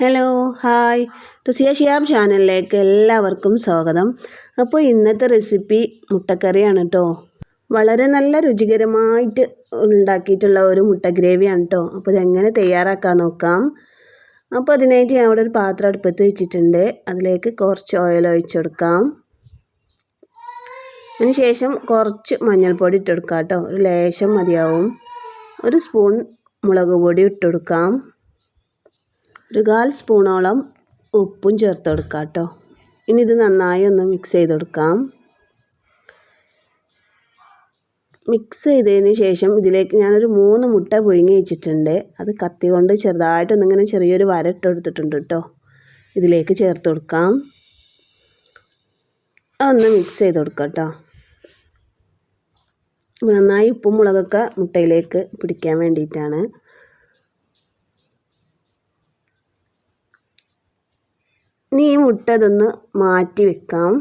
Hello hi Rusiya Shiyab ചാനലിലേക്ക് എല്ലാവർക്കും സ്വാഗതം. അപ്പോൾ ഇന്നത്തെ റെസിപ്പി മുട്ടക്കറിയാണ് കേട്ടോ. വളരെ നല്ല രുചികരമായിട്ട് ഉണ്ടാക്കിയിട്ടുള്ള ഒരു മുട്ട ഗ്രേവിയാണ് കേട്ടോ. അപ്പോൾ ഇതെങ്ങനെ തയ്യാറാക്കാൻ നോക്കാം. അപ്പോൾ അതിനായിട്ട് ഞാൻ അവിടെ ഒരു പാത്രം അടുപ്പത്ത് വെച്ചിട്ടുണ്ട്. അതിലേക്ക് കുറച്ച് ഓയിൽ ഒഴിച്ചു കൊടുക്കാം. അതിനുശേഷം കുറച്ച് മഞ്ഞൾപ്പൊടി ഇട്ട് കൊടുക്കാം കേട്ടോ. ഒരു ലേശം മതിയാവും. ഒരു സ്പൂൺ മുളക് പൊടി ഇട്ട് കൊടുക്കാം. ഒരു 1/4 സ്പൂണോളം ഉപ്പും ചേർത്ത് കൊടുക്കാം കേട്ടോ. ഇനി ഇത് നന്നായി ഒന്ന് മിക്സ് ചെയ്ത് കൊടുക്കാം. മിക്സ് ചെയ്തതിന് ശേഷം ഇതിലേക്ക് ഞാനൊരു 3 മുട്ട പുഴുങ്ങി വെച്ചിട്ടുണ്ട്. അത് കത്തി കൊണ്ട് ചെറുതായിട്ടൊന്നിങ്ങനെ ചെറിയൊരു വര ഇട്ട് കൊടുത്തിട്ടുണ്ട് കേട്ടോ. ഇതിലേക്ക് ചേർത്ത് കൊടുക്കാം. അതൊന്ന് മിക്സ് ചെയ്ത് കൊടുക്കാം കേട്ടോ. നന്നായി ഉപ്പും മുളകൊക്കെ മുട്ടയിലേക്ക് പിടിക്കാൻ വേണ്ടിയിട്ടാണ്. ഇനി ഈ മുട്ട ഇതൊന്ന് മാറ്റി വെക്കാം.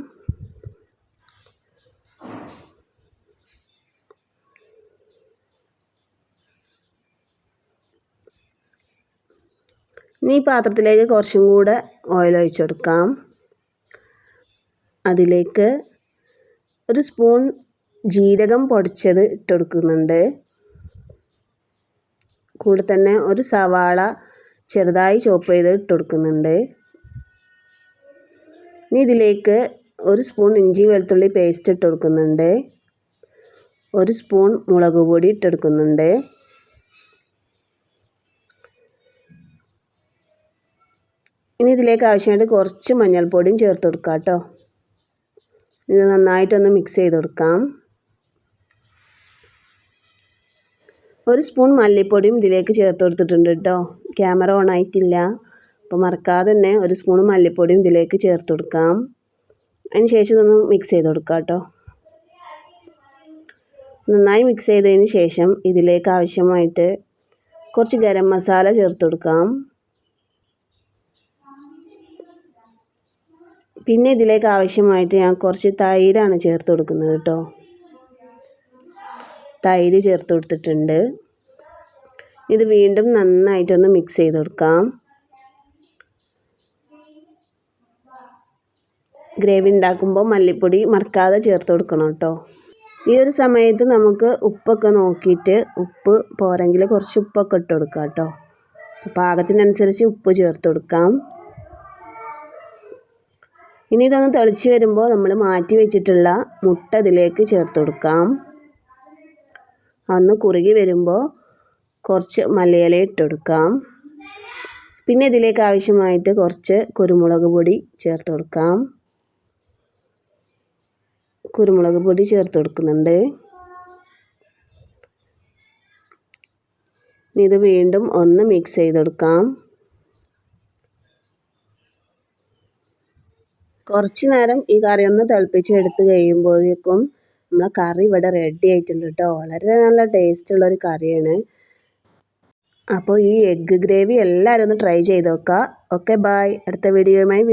ഇനി ഈ പാത്രത്തിലേക്ക് കുറച്ചും കൂടെ ഓയിൽ ഒഴിച്ച് കൊടുക്കാം. അതിലേക്ക് ഒരു സ്പൂൺ ജീരകം പൊടിച്ചത് ഇട്ട് കൊടുക്കുന്നുണ്ട്. കൂടെ തന്നെ ഒരു സവാള ചെറുതായി ചോപ്പ് ചെയ്ത് ഇട്ട് കൊടുക്കുന്നുണ്ട്. ഇനി ഇതിലേക്ക് ഒരു സ്പൂൺ ഇഞ്ചി വെളുത്തുള്ളി പേസ്റ്റ് ഇട്ട് കൊടുക്കുന്നുണ്ട്. ഒരു സ്പൂൺ മുളക് പൊടി ഇട്ടെടുക്കുന്നുണ്ട്. ഇനി ഇതിലേക്ക് ആവശ്യമായിട്ട് കുറച്ച് മഞ്ഞൾപ്പൊടിയും ചേർത്ത് കൊടുക്കാം കേട്ടോ. ഇത് നന്നായിട്ടൊന്ന് മിക്സ് ചെയ്ത് കൊടുക്കാം. ഒരു സ്പൂൺ മല്ലിപ്പൊടിയും ഇതിലേക്ക് ചേർത്ത് കൊടുത്തിട്ടുണ്ട് കേട്ടോ. ക്യാമറ ഓൺ ആയിട്ടില്ല. അപ്പോൾ മറക്കാതെ തന്നെ ഒരു സ്പൂൺ മല്ലിപ്പൊടിയും ഇതിലേക്ക് ചേർത്ത് കൊടുക്കാം. അതിന് ശേഷം ഇതൊന്ന് മിക്സ് ചെയ്ത് കൊടുക്കാം കേട്ടോ. നന്നായി മിക്സ് ചെയ്തതിന് ശേഷം ഇതിലേക്ക് ആവശ്യമായിട്ട് കുറച്ച് ഗരം മസാല ചേർത്ത് കൊടുക്കാം. പിന്നെ ഇതിലേക്ക് ആവശ്യമായിട്ട് ഞാൻ കുറച്ച് തൈരാണ് ചേർത്ത് കൊടുക്കുന്നത് കേട്ടോ. തൈര് ചേർത്ത് കൊടുത്തിട്ടുണ്ട്. ഇത് വീണ്ടും നന്നായിട്ടൊന്ന് മിക്സ് ചെയ്ത് കൊടുക്കാം. ഗ്രേവി ഉണ്ടാക്കുമ്പോൾ മല്ലിപ്പൊടി മറക്കാതെ ചേർത്ത് കൊടുക്കണം കേട്ടോ. ഈ ഒരു സമയത്ത് നമുക്ക് ഉപ്പൊക്കെ നോക്കിയിട്ട് ഉപ്പ് പോരെങ്കിൽ കുറച്ച് ഉപ്പൊക്കെ ഇട്ട് കൊടുക്കാം കേട്ടോ. പാകത്തിനനുസരിച്ച് ഉപ്പ് ചേർത്ത് കൊടുക്കാം. ഇനി ഇതൊന്ന് തിളച്ച് വരുമ്പോൾ നമ്മൾ മാറ്റി വെച്ചിട്ടുള്ള മുട്ട ഇതിലേക്ക് ചേർത്ത് കൊടുക്കാം. ഒന്ന് കുറുകി വരുമ്പോൾ കുറച്ച് മല്ലിയില ഇട്ട് കൊടുക്കാം. പിന്നെ ഇതിലേക്ക് ആവശ്യമായിട്ട് കുറച്ച് കുരുമുളക് പൊടി ചേർത്ത് കൊടുക്കാം. കുരുമുളക് പൊടി ചേർത്ത് കൊടുക്കുന്നുണ്ട്. ഇത് വീണ്ടും ഒന്ന് മിക്സ് ചെയ്ത് കൊടുക്കാം. കുറച്ച് നേരം ഈ കറി ഒന്ന് തിളപ്പിച്ച് എടുത്ത് കഴിയുമ്പോഴേക്കും നമ്മളെ കറി ഇവിടെ റെഡി ആയിട്ടുണ്ട് കേട്ടോ. വളരെ നല്ല ടേസ്റ്റുള്ളൊരു കറിയാണ്. അപ്പോൾ ഈ എഗ്ഗ് ഗ്രേവി എല്ലാവരും ഒന്ന് ട്രൈ ചെയ്ത് നോക്കുക. Okay bye. അടുത്ത വീഡിയോയുമായി